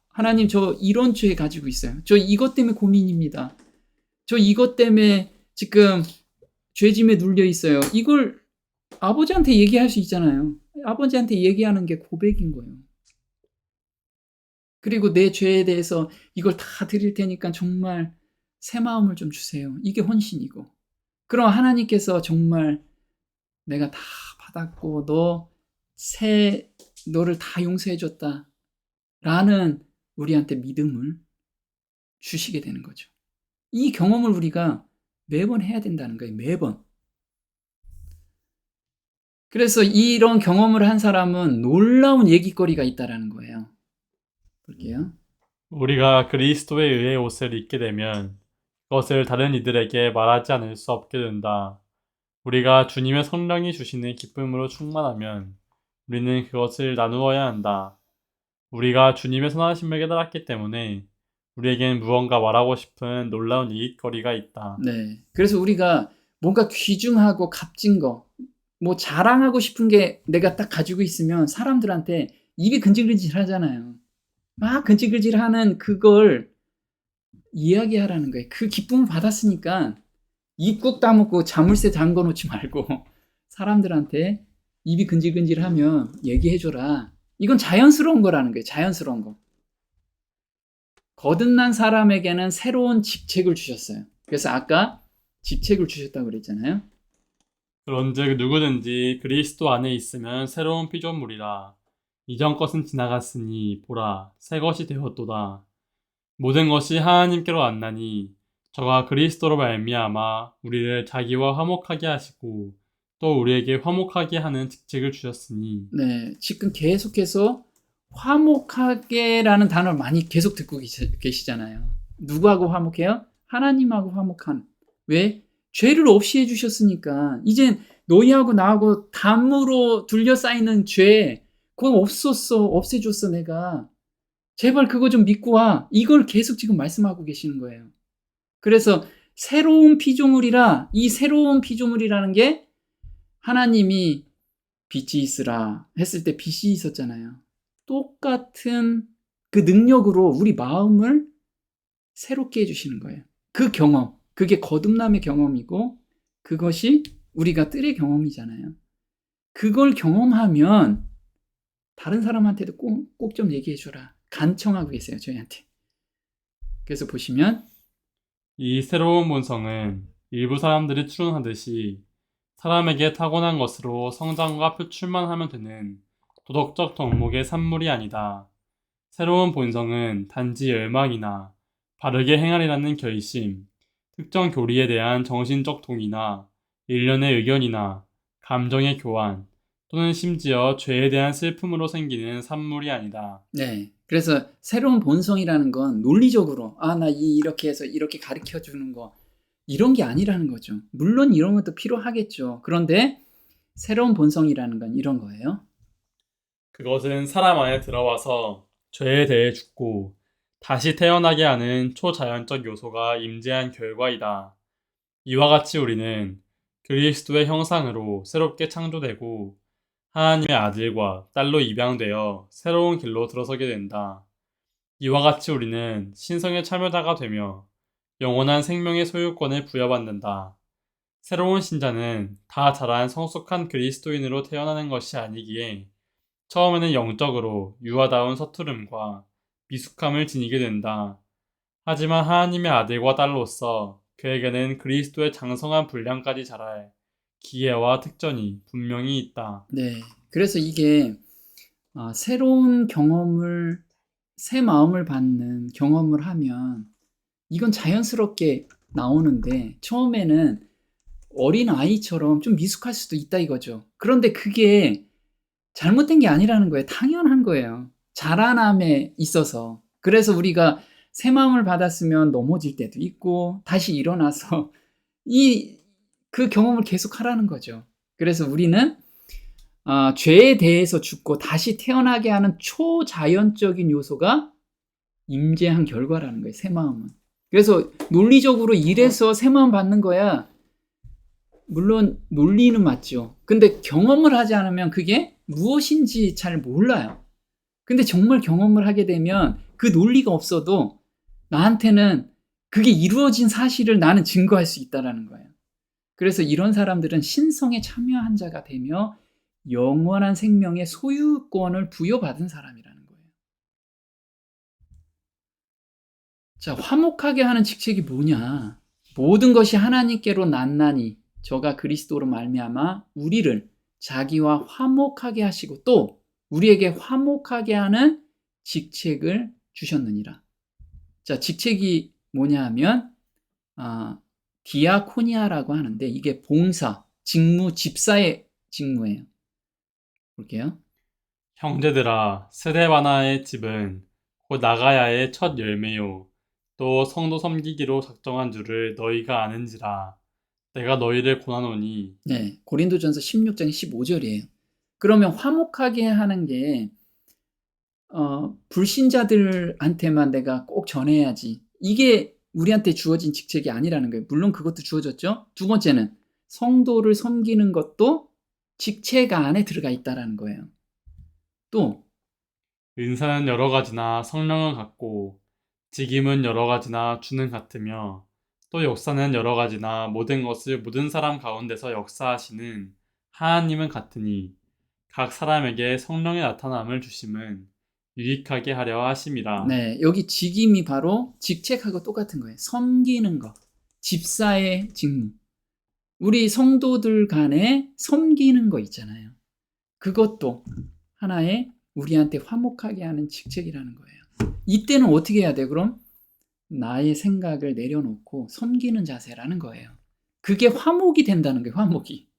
하나님, 저 이런 죄 가지고 있어요. 저 이것 때문에 고민입니다. 저 이것 때문에 지금 죄짐에 눌려 있어요. 이걸 아버지한테 얘기할 수 있잖아요. 아버지한테 얘기하는 게 고백인 거예요. 그리고 내 죄에 대해서 이걸 다 드릴 테니까 정말 새 마음을 좀 주세요. 이게 헌신이고. 그럼 하나님께서 정말 내가 다 받았고 너를 다 용서해 줬다 라는 우리한테 믿음을 주시게 되는 거죠. 이 경험을 우리가 매번 해야 된다는 거예요. 매번. 그래서 이런 경험을 한 사람은 놀라운 얘기거리가 있다라는 거예요. 볼게요. 우리가 그리스도에 의해 옷을 입게 되면 그것을 다른 이들에게 말하지 않을 수 없게 된다. 우리가 주님의 성령이 주시는 기쁨으로 충만하면 우리는 그것을 나누어야 한다. 우리가 주님의 선하심을 깨달았기 때문에 우리에겐 무언가 말하고 싶은 놀라운 이익거리가 있다. 네. 그래서 우리가 뭔가 귀중하고 값진 거, 뭐 자랑하고 싶은 게 내가 딱 가지고 있으면 사람들한테 입이 근질근질 하잖아요. 막 근질근질 하는 그걸 이야기하라는 거예요. 그 기쁨을 받았으니까 입 꾹 다물고 자물쇠 잠궈 놓지 말고 사람들한테 입이 근질근질하면 얘기해줘라. 이건 자연스러운 거라는 거예요. 자연스러운 거. 거듭난 사람에게는 새로운 직책을 주셨어요. 그래서 아까 직책을 주셨다고 그랬잖아요. 그런즉 누구든지 그리스도 안에 있으면 새로운 피조물이라. 이전 것은 지나갔으니 보라 새 것이 되었도다. 모든 것이 하나님께로 왔나니 저가 그리스도로 말미암아 우리를 자기와 화목하게 하시고 또 우리에게 화목하게 하는 직책을 주셨으니. 네, 지금 계속해서 화목하게라는 단어를 많이 계속 듣고 계시잖아요. 누구하고 화목해요? 하나님하고 화목한. 왜? 죄를 없이 해주셨으니까. 이젠 너희하고 나하고 담으로 둘러싸이는 죄, 그건 없었어. 없애줬어, 내가. 제발 그거 좀 믿고 와. 이걸 계속 지금 말씀하고 계시는 거예요. 그래서 새로운 피조물이라, 이 새로운 피조물이라는 게 하나님이 빛이 있으라 했을 때 빛이 있었잖아요. 똑같은 그 능력으로 우리 마음을 새롭게 해주시는 거예요. 그 경험, 그게 거듭남의 경험이고 그것이 우리가 뜰의 경험이잖아요. 그걸 경험하면 다른 사람한테도 꼭 좀 얘기해줘라. 간청하고 계세요, 저희한테. 그래서 보시면 이 새로운 본성은 일부 사람들이 추론하듯이 사람에게 타고난 것으로 성장과 표출만 하면 되는 도덕적 덕목의 산물이 아니다. 새로운 본성은 단지 열망이나 바르게 행하리라는 결심, 특정 교리에 대한 정신적 동의나 일련의 의견이나 감정의 교환, 또는 심지어 죄에 대한 슬픔으로 생기는 산물이 아니다. 네. 그래서 새로운 본성이라는 건 논리적으로 나 이렇게 해서 이렇게 가르쳐 주는 거 이런 게 아니라는 거죠. 물론 이런 것도 필요하겠죠. 그런데 새로운 본성이라는 건 이런 거예요. 그것은 사람 안에 들어와서 죄에 대해 죽고 다시 태어나게 하는 초자연적 요소가 임재한 결과이다. 이와 같이 우리는 그리스도의 형상으로 새롭게 창조되고 하나님의 아들과 딸로 입양되어 새로운 길로 들어서게 된다. 이와 같이 우리는 신성의 참여자가 되며 영원한 생명의 소유권을 부여받는다. 새로운 신자는 다 자란 성숙한 그리스도인으로 태어나는 것이 아니기에 처음에는 영적으로 유아다운 서투름과 미숙함을 지니게 된다. 하지만 하나님의 아들과 딸로서 그에게는 그리스도의 장성한 분량까지 자랄 기회와 특전이 분명히 있다. 네. 그래서 이게 새로운 경험을, 새 마음을 받는 경험을 하면 이건 자연스럽게 나오는데 처음에는 어린 아이처럼 좀 미숙할 수도 있다 이거죠. 그런데 그게 잘못된 게 아니라는 거예요. 당연한 거예요. 자라남에 있어서. 그래서 우리가 새 마음을 받았으면 넘어질 때도 있고 다시 일어나서 그 경험을 계속 하라는 거죠. 그래서 우리는 죄에 대해서 죽고 다시 태어나게 하는 초자연적인 요소가 임재한 결과라는 거예요. 새 마음은. 그래서 논리적으로 이래서 새 마음 받는 거야. 물론 논리는 맞죠. 근데 경험을 하지 않으면 그게 무엇인지 잘 몰라요. 근데 정말 경험을 하게 되면 그 논리가 없어도 나한테는 그게 이루어진 사실을 나는 증거할 수 있다는 거예요. 그래서 이런 사람들은 신성에 참여한 자가 되며 영원한 생명의 소유권을 부여받은 사람이라는 거예요. 자, 화목하게 하는 직책이 뭐냐? 모든 것이 하나님께로 났나니 저가 그리스도로 말미암아 우리를 자기와 화목하게 하시고 또 우리에게 화목하게 하는 직책을 주셨느니라. 자, 직책이 뭐냐 하면 디아코니아라고 하는데 이게 봉사, 직무, 집사의 직무예요. 볼게요. 형제들아, 스데바나의 집은 곧 나가야의 첫 열매요. 또 성도 섬기기로 작정한 줄을 너희가 아는지라. 내가 너희를 권하노니 네, 고린도전서 16장 15절이에요. 그러면 화목하게 하는 게 불신자들한테만 내가 꼭 전해야지. 이게 우리한테 주어진 직책이 아니라는 거예요. 물론 그것도 주어졌죠. 두 번째는 성도를 섬기는 것도 직책 안에 들어가 있다라는 거예요. 또 은사는 여러 가지나 성령은 같고 직임은 여러 가지나 주는 같으며 또 역사는 여러 가지나 모든 것을 모든 사람 가운데서 역사하시는 하나님은 같으니 각 사람에게 성령의 나타남을 주심은 유익하게 하려 하심이라. 네, 여기 직임이 바로 직책하고 똑같은 거예요. 섬기는 거, 집사의 직무. 우리 성도들 간에 섬기는 거 있잖아요. 그것도 하나의 우리한테 화목하게 하는 직책이라는 거예요. 이때는 어떻게 해야 돼? 그럼 나의 생각을 내려놓고 섬기는 자세라는 거예요. 그게 화목이 된다는 거예요. 화목이.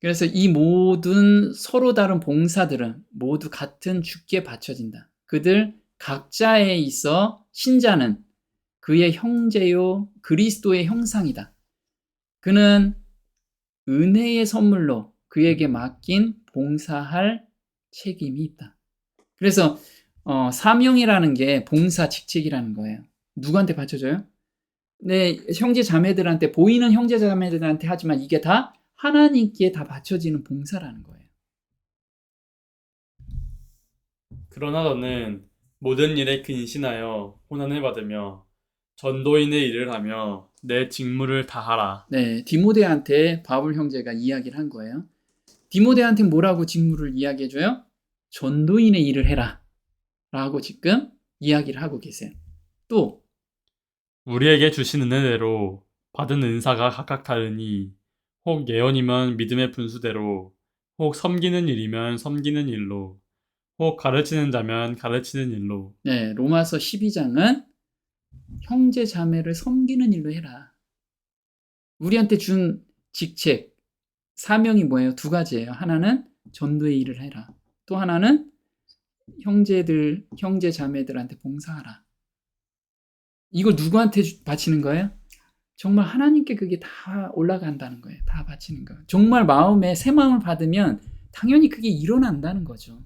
그래서 이 모든 서로 다른 봉사들은 모두 같은 주께 바쳐진다. 그들 각자에 있어 신자는 그의 형제요 그리스도의 형상이다. 그는 은혜의 선물로 그에게 맡긴 봉사할 책임이 있다. 그래서 사명이라는 게 봉사 직책이라는 거예요. 누구한테 바쳐져요? 네, 형제 자매들한테, 보이는 형제 자매들한테 하지만 이게 다 하나님께 다 바쳐지는 봉사라는 거예요. 그러나 너는 모든 일에 근신하여 고난을 받으며 전도인의 일을 하며 내 직무를 다하라. 네, 디모데한테 바울 형제가 이야기를 한 거예요. 디모데한테 뭐라고 직무를 이야기해줘요? 전도인의 일을 해라 라고 지금 이야기를 하고 계세요. 또 우리에게 주신 은혜대로 받은 은사가 각각 다르니 혹 예언이면 믿음의 분수대로 혹 섬기는 일이면 섬기는 일로 혹 가르치는 자면 가르치는 일로. 네, 로마서 12장은 형제 자매를 섬기는 일로 해라. 우리한테 준 직책, 사명이 뭐예요? 두 가지예요. 하나는 전도의 일을 해라. 또 하나는 형제 자매들한테 봉사하라. 이걸 누구한테 바치는 거예요? 정말 하나님께 그게 다 올라간다는 거예요. 다 바치는 거예요. 정말 마음에 새 마음을 받으면 당연히 그게 일어난다는 거죠.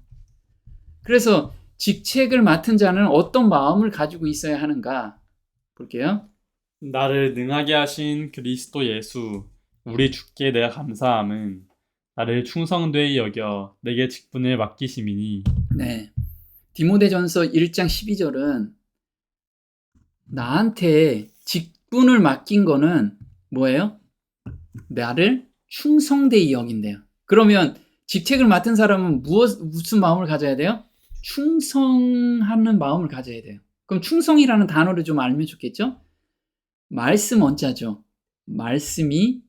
그래서 직책을 맡은 자는 어떤 마음을 가지고 있어야 하는가? 볼게요. 나를 능하게 하신 그리스도 예수 우리 주께 내가 감사함은 나를 충성되이 여겨 내게 직분을 맡기심이니. 네. 디모데전서 1장 12절은 나한테 직분을 맡긴 거는 뭐예요? 나를 충성되이 여긴대요. 그러면 직책을 맡은 사람은 무슨 마음을 가져야 돼요? 충성하는 마음을 가져야 돼요. 그럼 충성이라는 단어를 좀 알면 좋겠죠? 말씀 원자죠. 말씀이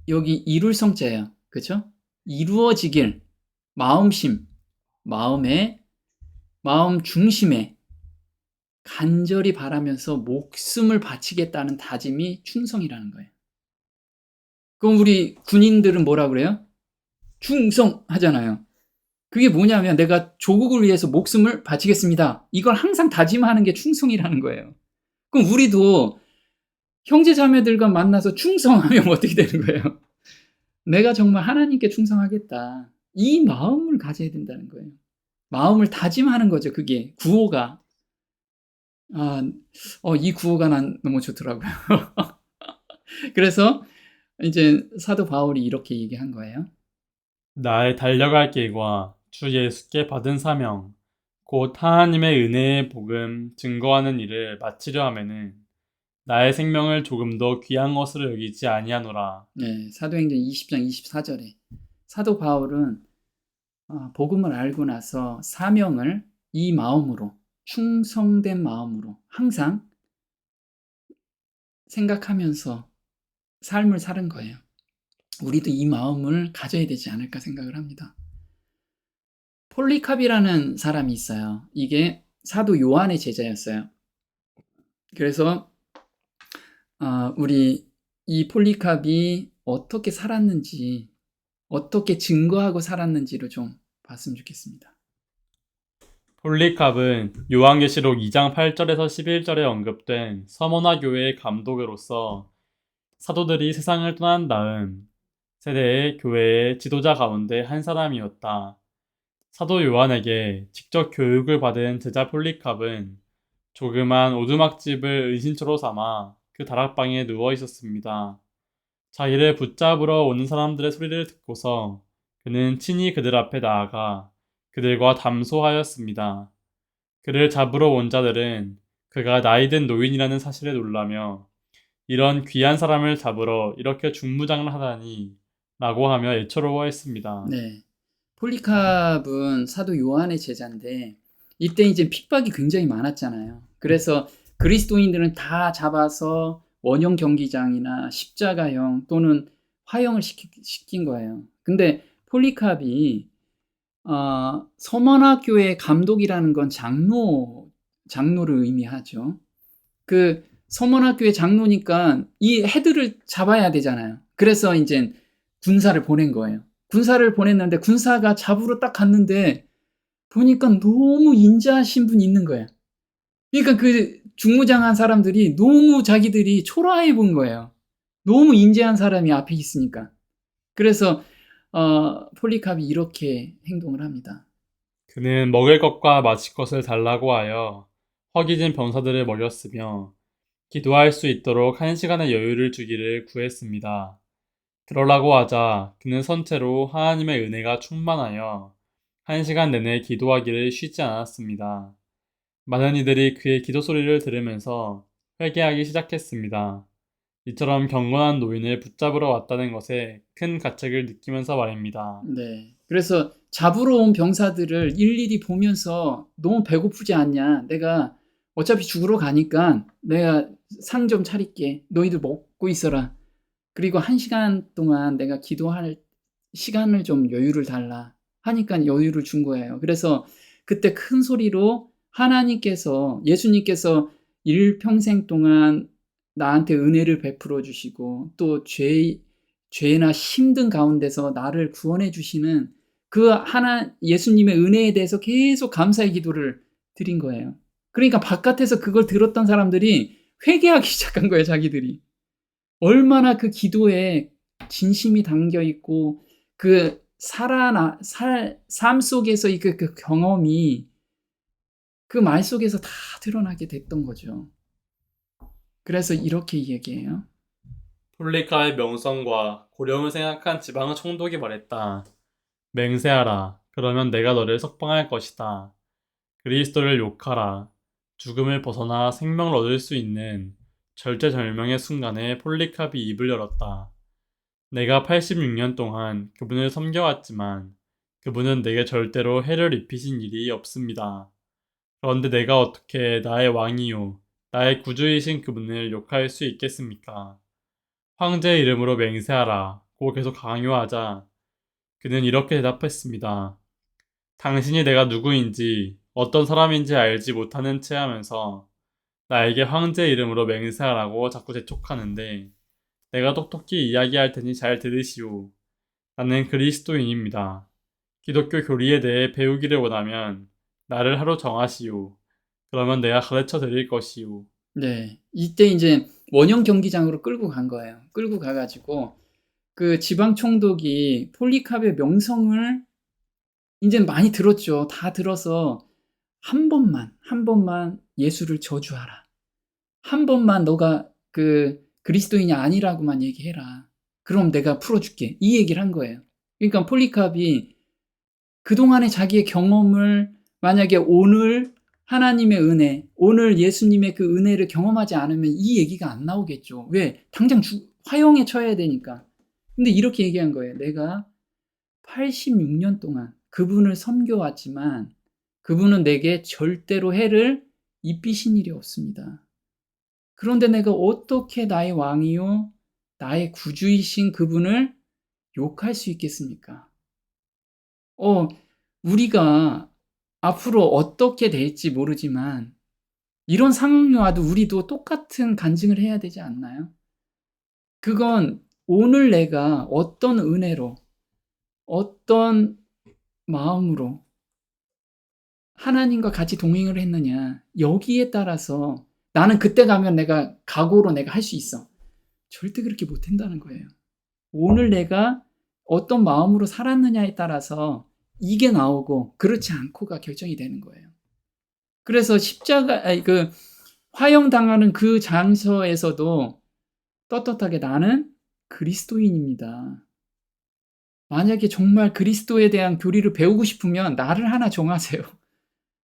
여기 이룰 성자예요. 그렇죠? 이루어지길 마음심, 마음 중심에 간절히 바라면서 목숨을 바치겠다는 다짐이 충성이라는 거예요. 그럼 우리 군인들은 뭐라 그래요? 충성하잖아요. 그게 뭐냐면 내가 조국을 위해서 목숨을 바치겠습니다. 이걸 항상 다짐하는 게 충성이라는 거예요. 그럼 우리도 형제 자매들과 만나서 충성하면 어떻게 되는 거예요? 내가 정말 하나님께 충성하겠다. 이 마음을 가져야 된다는 거예요. 마음을 다짐하는 거죠. 그게 구호가. 이 구호가 난 너무 좋더라고요. 그래서 이제 사도 바울이 이렇게 얘기한 거예요. 나의 달려갈 길과 주 예수께 받은 사명, 곧 하나님의 은혜의 복음 증거하는 일을 마치려 하면은 나의 생명을 조금 더 귀한 것으로 여기지 아니하노라. 네, 사도행전 20장 24절에 사도 바울은 복음을 알고 나서 사명을 이 마음으로 충성된 마음으로 항상 생각하면서 삶을 사는 거예요. 우리도 이 마음을 가져야 되지 않을까 생각을 합니다. 폴리캅이라는 사람이 있어요. 이게 사도 요한의 제자였어요. 그래서 우리 이 폴리캅이 어떻게 살았는지, 어떻게 증거하고 살았는지를 좀 봤으면 좋겠습니다. 폴리캅은 요한계시록 2장 8절에서 11절에 언급된 서머나 교회의 감독으로서 사도들이 세상을 떠난 다음 세대의 교회의 지도자 가운데 한 사람이었다. 사도 요한에게 직접 교육을 받은 제자 폴리캅은 조그만 오두막집을 은신처로 삼아 그 다락방에 누워 있었습니다. 자기를 붙잡으러 오는 사람들의 소리를 듣고서 그는 친히 그들 앞에 나아가 그들과 담소하였습니다. 그를 잡으러 온 자들은 그가 나이든 노인이라는 사실에 놀라며 이런 귀한 사람을 잡으러 이렇게 중무장을 하다니 라고 하며 애처로워했습니다. 네. 폴리캅은 사도 요한의 제자인데 이때 이제 핍박이 굉장히 많았잖아요. 그래서 그리스도인들은 다 잡아서 원형 경기장이나 십자가형 또는 화형을 시킨 거예요. 근데 폴리캅이 서머나 교회 감독이라는 건 장로를 의미하죠. 그 서머나 교회 장로니까 이 헤드를 잡아야 되잖아요. 그래서 이제 군사를 보낸 거예요. 군사를 보냈는데 군사가 잡으러 딱 갔는데 보니까 너무 인자하신 분이 있는 거예요. 그러니까 그 중무장한 사람들이 너무 자기들이 초라해 본 거예요. 너무 인자한 사람이 앞에 있으니까. 그래서 폴리캅이 이렇게 행동을 합니다. 그는 먹을 것과 마실 것을 달라고 하여 허기진 병사들을 먹였으며 기도할 수 있도록 1시간의 여유를 주기를 구했습니다. 그러라고 하자 그는 선체로 하나님의 은혜가 충만하여 1시간 내내 기도하기를 쉬지 않았습니다. 많은 이들이 그의 기도 소리를 들으면서 회개하기 시작했습니다. 이처럼 경건한 노인을 붙잡으러 왔다는 것에 큰 가책을 느끼면서 말입니다. 네. 그래서 잡으러 온 병사들을 일일이 보면서 너무 배고프지 않냐? 내가 어차피 죽으러 가니까 내가 상 좀 차릴게. 너희들 먹고 있어라. 그리고 1시간 동안 내가 기도할 시간을 좀 여유를 달라. 하니까 여유를 준 거예요. 그래서 그때 큰 소리로 예수님께서 일평생 동안 나한테 은혜를 베풀어 주시고 또 죄나 힘든 가운데서 나를 구원해 주시는 그 예수님의 은혜에 대해서 계속 감사의 기도를 드린 거예요. 그러니까 바깥에서 그걸 들었던 사람들이 회개하기 시작한 거예요, 자기들이. 얼마나 그 기도에 진심이 담겨 있고 그 삶 속에서 그 경험이 그 말 속에서 다 드러나게 됐던 거죠. 그래서 이렇게 얘기해요. 폴리카의 명성과 고령을 생각한 지방의 총독이 말했다. 맹세하라. 그러면 내가 너를 석방할 것이다. 그리스도를 욕하라. 죽음을 벗어나 생명을 얻을 수 있는 절제절명의 순간에 폴리캅이 입을 열었다. 내가 86년 동안 그분을 섬겨왔지만 그분은 내게 절대로 해를 입히신 일이 없습니다. 그런데 내가 어떻게 나의 왕이요, 나의 구주이신 그분을 욕할 수 있겠습니까? 황제의 이름으로 맹세하라 고 계속 강요하자 그는 이렇게 대답했습니다. 당신이 내가 누구인지 어떤 사람인지 알지 못하는 채 하면서 나에게 황제의 이름으로 맹세하라고 자꾸 재촉하는데 내가 똑똑히 이야기할 테니 잘 들으시오. 나는 그리스도인입니다. 기독교 교리에 대해 배우기를 원하면 나를 하루 정하시오. 그러면 내가 가르쳐 드릴 것이오. 네. 이때 이제 원형 경기장으로 끌고 간 거예요. 끌고 가가지고 그 지방 총독이 폴리캅의 명성을 이제 많이 들었죠. 다 들어서 한 번만 예수를 저주하라. 한 번만 너가 그 그리스도인이 아니라고만 얘기해라. 그럼 내가 풀어줄게. 이 얘기를 한 거예요. 그러니까 폴리캅이 그동안의 자기의 경험을 만약에 오늘 하나님의 은혜, 오늘 예수님의 그 은혜를 경험하지 않으면 이 얘기가 안 나오겠죠. 왜? 당장 화형에 처해야 되니까. 근데 이렇게 얘기한 거예요. 내가 86년 동안 그분을 섬겨왔지만 그분은 내게 절대로 해를 입히신 일이 없습니다. 그런데 내가 어떻게 나의 왕이요, 나의 구주이신 그분을 욕할 수 있겠습니까? 우리가 앞으로 어떻게 될지 모르지만 이런 상황이 와도 우리도 똑같은 간증을 해야 되지 않나요? 그건 오늘 내가 어떤 은혜로, 어떤 마음으로 하나님과 같이 동행을 했느냐, 여기에 따라서 나는 그때 가면 내가 각오로 내가 할 수 있어. 절대 그렇게 못한다는 거예요. 오늘 내가 어떤 마음으로 살았느냐에 따라서 이게 나오고 그렇지 않고가 결정이 되는 거예요. 그래서 화형당하는 그 장소에서도 떳떳하게 나는 그리스도인입니다. 만약에 정말 그리스도에 대한 교리를 배우고 싶으면 나를 하나 정하세요.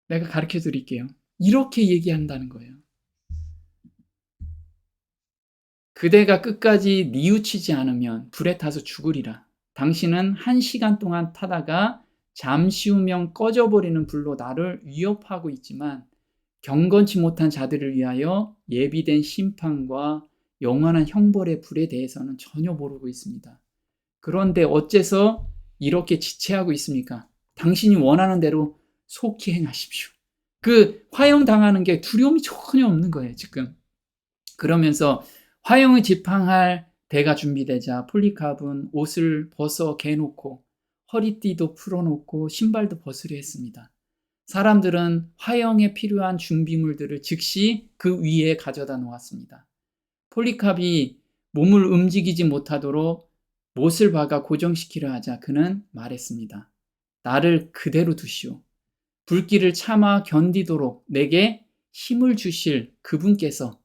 내가 가르쳐 드릴게요. 이렇게 얘기한다는 거예요. 그대가 끝까지 뉘우치지 않으면 불에 타서 죽으리라. 당신은 1시간 동안 타다가 잠시 후면 꺼져버리는 불로 나를 위협하고 있지만 경건치 못한 자들을 위하여 예비된 심판과 영원한 형벌의 불에 대해서는 전혀 모르고 있습니다. 그런데 어째서 이렇게 지체하고 있습니까? 당신이 원하는 대로 속히 행하십시오. 그 화형당하는 게 두려움이 전혀 없는 거예요, 지금. 그러면서 화형을 지팡할 대가 준비되자 폴리캅은 옷을 벗어 개놓고 허리띠도 풀어놓고 신발도 벗으려 했습니다. 사람들은 화형에 필요한 준비물들을 즉시 그 위에 가져다 놓았습니다. 폴리캅이 몸을 움직이지 못하도록 못을 박아 고정시키려 하자 그는 말했습니다. 나를 그대로 두시오. 불길을 참아 견디도록 내게 힘을 주실 그분께서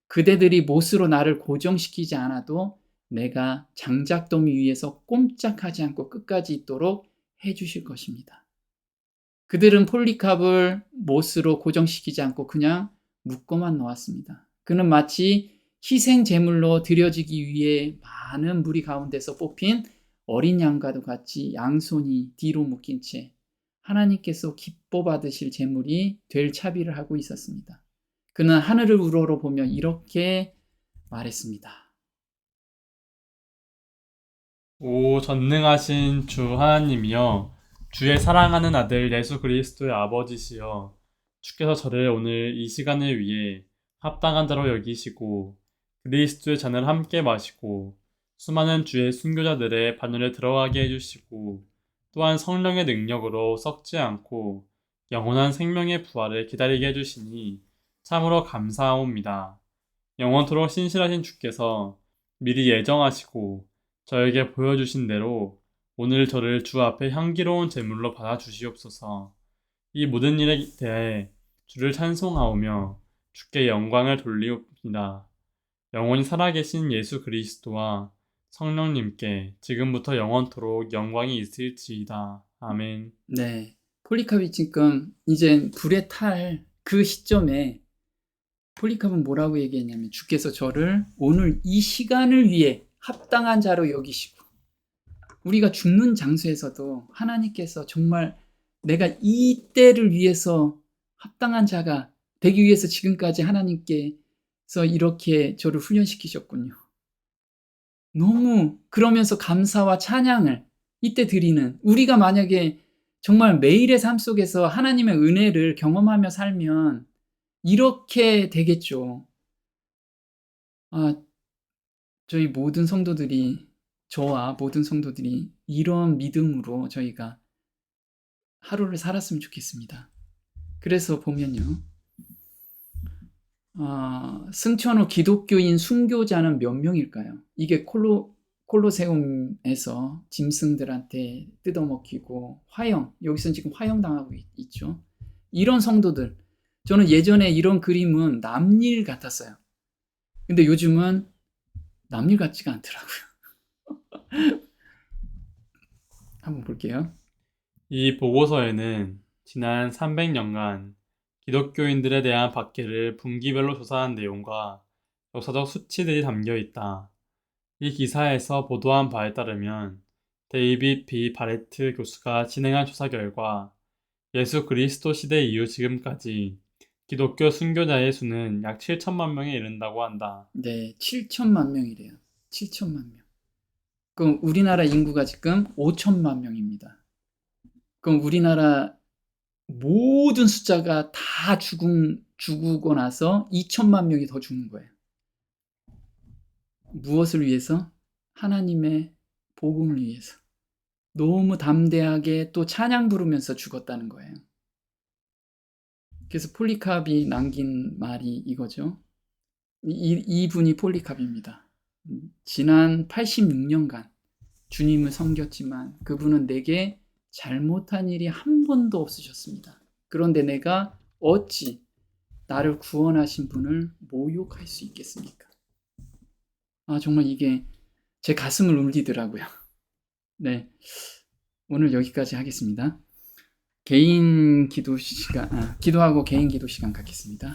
그대들이 못으로 나를 고정시키지 않아도 내가 장작더미 위에서 꼼짝하지 않고 끝까지 있도록 해주실 것입니다. 그들은 폴리캅을 못으로 고정시키지 않고 그냥 묶어만 놓았습니다. 그는 마치 희생 제물로 드려지기 위해 많은 무리 가운데서 뽑힌 어린 양과도 같이 양손이 뒤로 묶인 채 하나님께서 기뻐 받으실 제물이 될 차비를 하고 있었습니다. 그는 하늘을 우러러보며 이렇게 말했습니다. 오 전능하신 주 하나님이여, 주의 사랑하는 아들 예수 그리스도의 아버지시여, 주께서 저를 오늘 이 시간을 위해 합당한 자로 여기시고 그리스도의 잔을 함께 마시고 수많은 주의 순교자들의 반열에 들어가게 해주시고 또한 성령의 능력으로 썩지 않고 영원한 생명의 부활을 기다리게 해주시니 참으로 감사하옵니다. 영원토록 신실하신 주께서 미리 예정하시고 저에게 보여주신 대로 오늘 저를 주 앞에 향기로운 제물로 받아주시옵소서. 이 모든 일에 대해 주를 찬송하오며 주께 영광을 돌리옵니다. 영원히 살아계신 예수 그리스도와 성령님께 지금부터 영원토록 영광이 있을지이다. 아멘. 네, 폴리캅이 지금 이제 불에 탈 그 시점에 폴리캅은 뭐라고 얘기했냐면 주께서 저를 오늘 이 시간을 위해 합당한 자로 여기시고, 우리가 죽는 장소에서도 하나님께서 정말 내가 이 때를 위해서 합당한 자가 되기 위해서 지금까지 하나님께서 이렇게 저를 훈련시키셨군요. 너무 그러면서 감사와 찬양을 이때 드리는, 우리가 만약에 정말 매일의 삶 속에서 하나님의 은혜를 경험하며 살면 이렇게 되겠죠. 저희 모든 성도들이, 저와 모든 성도들이 이런 믿음으로 저희가 하루를 살았으면 좋겠습니다. 그래서 보면요, 승천 후 기독교인 순교자는 몇 명일까요? 이게 콜로세움에서 짐승들한테 뜯어먹히고 여기서는 지금 화형당하고 있죠. 이런 성도들, 저는 예전에 이런 그림은 남일 같았어요. 근데 요즘은 남일 같지가 않더라고요. 한번 볼게요. 이 보고서에는 지난 300년간 기독교인들에 대한 박해를 분기별로 조사한 내용과 역사적 수치들이 담겨 있다. 이 기사에서 보도한 바에 따르면 데이빗 B. 바레트 교수가 진행한 조사 결과 예수 그리스도 시대 이후 지금까지 기독교 순교자의 수는 약 7천만 명에 이른다고 한다. 네, 7천만 명이래요. 7천만 명. 그럼 우리나라 인구가 지금 5천만 명입니다. 그럼 우리나라 모든 숫자가 다 죽고 나서 2천만 명이 더 죽는 거예요. 무엇을 위해서? 하나님의 복음을 위해서. 너무 담대하게 또 찬양 부르면서 죽었다는 거예요. 그래서 폴리캅이 남긴 말이 이거죠. 이분이 폴리캅입니다. 지난 86년간 주님을 섬겼지만 그분은 내게 잘못한 일이 한 번도 없으셨습니다. 그런데 내가 어찌 나를 구원하신 분을 모욕할 수 있겠습니까? 정말 이게 제 가슴을 울리더라고요. 네, 오늘 여기까지 하겠습니다. 기도하고 개인 기도 시간 갖겠습니다.